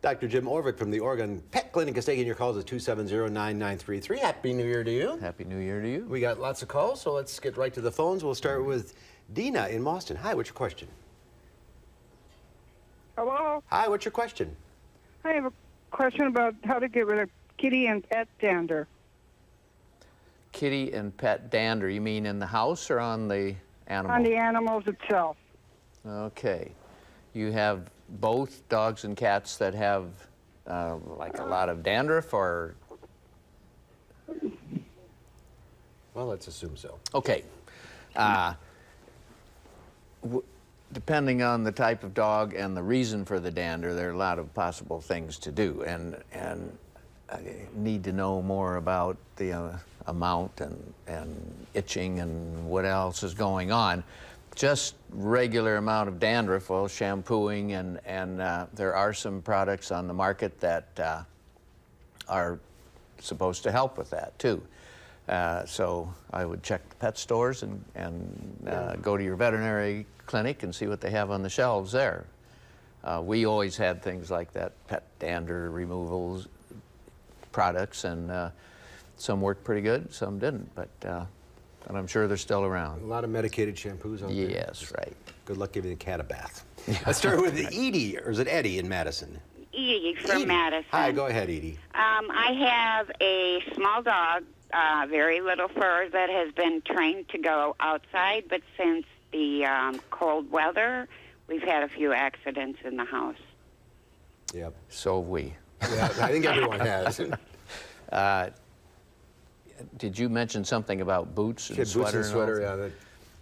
Dr. Jim Orvick from the Oregon Pet Clinic is taking your calls at 270-9933. Happy New Year to you. Happy New Year to you. We got lots of calls, so let's get right to the phones. We'll start with Dina in Boston. Hi, what's your question? Hello? Hi, what's your question? I have a question about how to get rid of kitty and pet dander. Kitty and pet dander, you mean in the house or on the animal? On the animals itself. Okay. You have both dogs and cats that have like a lot of dandruff, or? Well, let's assume so. Okay. Depending on the type of dog and the reason for the dander, there are a lot of possible things to do, and I need to know more about the amount and itching and what else is going on. Just regular amount of dandruff, well, shampooing, and there are some products on the market that are supposed to help with that too. So I would check the pet stores and go to your veterinary clinic and see what they have on the shelves there. We always had things like that, pet dander removals products, and some worked pretty good, some didn't, but and I'm sure they're still around. A lot of medicated shampoos out there. Yes, right. Good luck giving the cat a bath. Let's start with Edie, or is it Eddie in Madison? Edie from Edie. Madison. Hi, go ahead, Edie. I have a small dog, very little fur, that has been trained to go outside, but since the cold weather, we've had a few accidents in the house. Yep. So have we. Yeah, I think everyone has. Did you mention something about boots and sweater? Boots and sweater, yeah.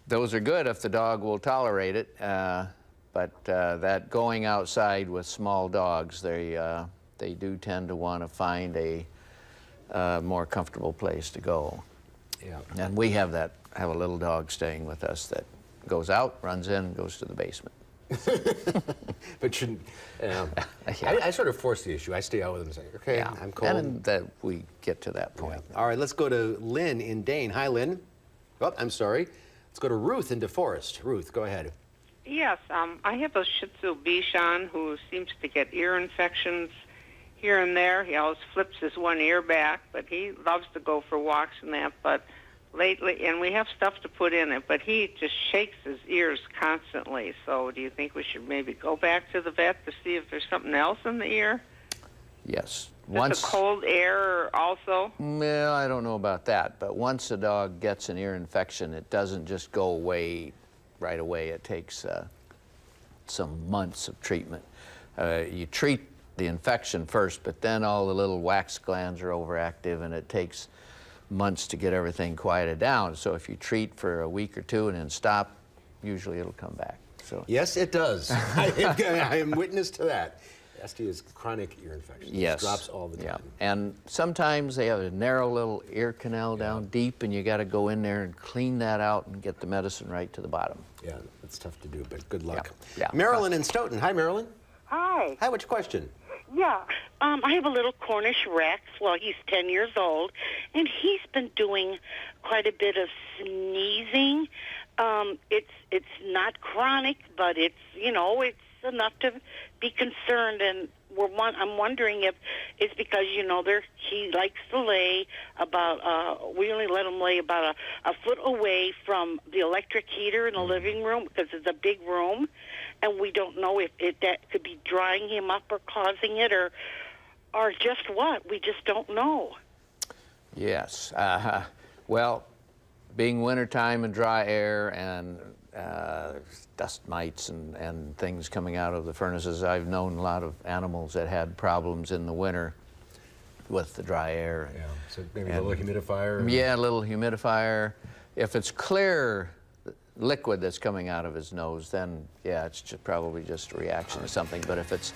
Those are good if the dog will tolerate it, but that going outside with small dogs, they do tend to want to find a more comfortable place to go. Yeah. And we have a little dog staying with us that goes out, runs in, goes to the basement. But shouldn't, I sort of force the issue. I stay out with him and say, okay, Yeah. I'm cold. And that we get to that point. Yeah. All right, let's go to Lynn in Dane. Hi, Lynn. Oh, I'm sorry. Let's go to Ruth in DeForest. Ruth, go ahead. Yes, I have a Shih Tzu Bichon who seems to get ear infections here and there. He always flips his one ear back, but he loves to go for walks and that. But lately, and we have stuff to put in it, but he just shakes his ears constantly. So do you think we should maybe go back to the vet to see if there's something else in the ear? Yes. Just a cold air also? Well, I don't know about that, but once a dog gets an ear infection, it doesn't just go away right away. It takes some months of treatment. You treat the infection first, but then all the little wax glands are overactive, and it takes months to get everything quieted down. So if you treat for a week or two and then stop, usually it'll come back. So yes, it does. I am witness to that. ST is chronic ear infection. Yes. It drops all the time. Yeah. And sometimes they have a narrow little ear canal down deep, and you got to go in there and clean that out and get the medicine right to the bottom. Yeah, it's tough to do, but good luck. Yeah. Marilyn in Stoughton. Hi, Marilyn. Hi. Hi, what's your question? Yeah. I have a little Cornish Rex. Well, he's 10 years old, and he's been doing quite a bit of sneezing. It's not chronic, but it's it's enough to be concerned, and I'm wondering if it's because he likes to lay about we only let him lay about a foot away from the electric heater in the living room because it's a big room, and we don't know if that could be drying him up or causing it or just what. We just don't know. Yes. Well, being wintertime and dry air and dust mites and things coming out of the furnaces, I've known a lot of animals that had problems in the winter with the dry air. Yeah, so maybe a little humidifier? Yeah, a little humidifier. If it's clear liquid that's coming out of his nose, then yeah, it's probably just a reaction to something. But if it's...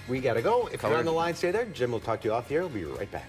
We gotta go. If you're on the line, stay there. Jim will talk to you off the air. We'll be right back.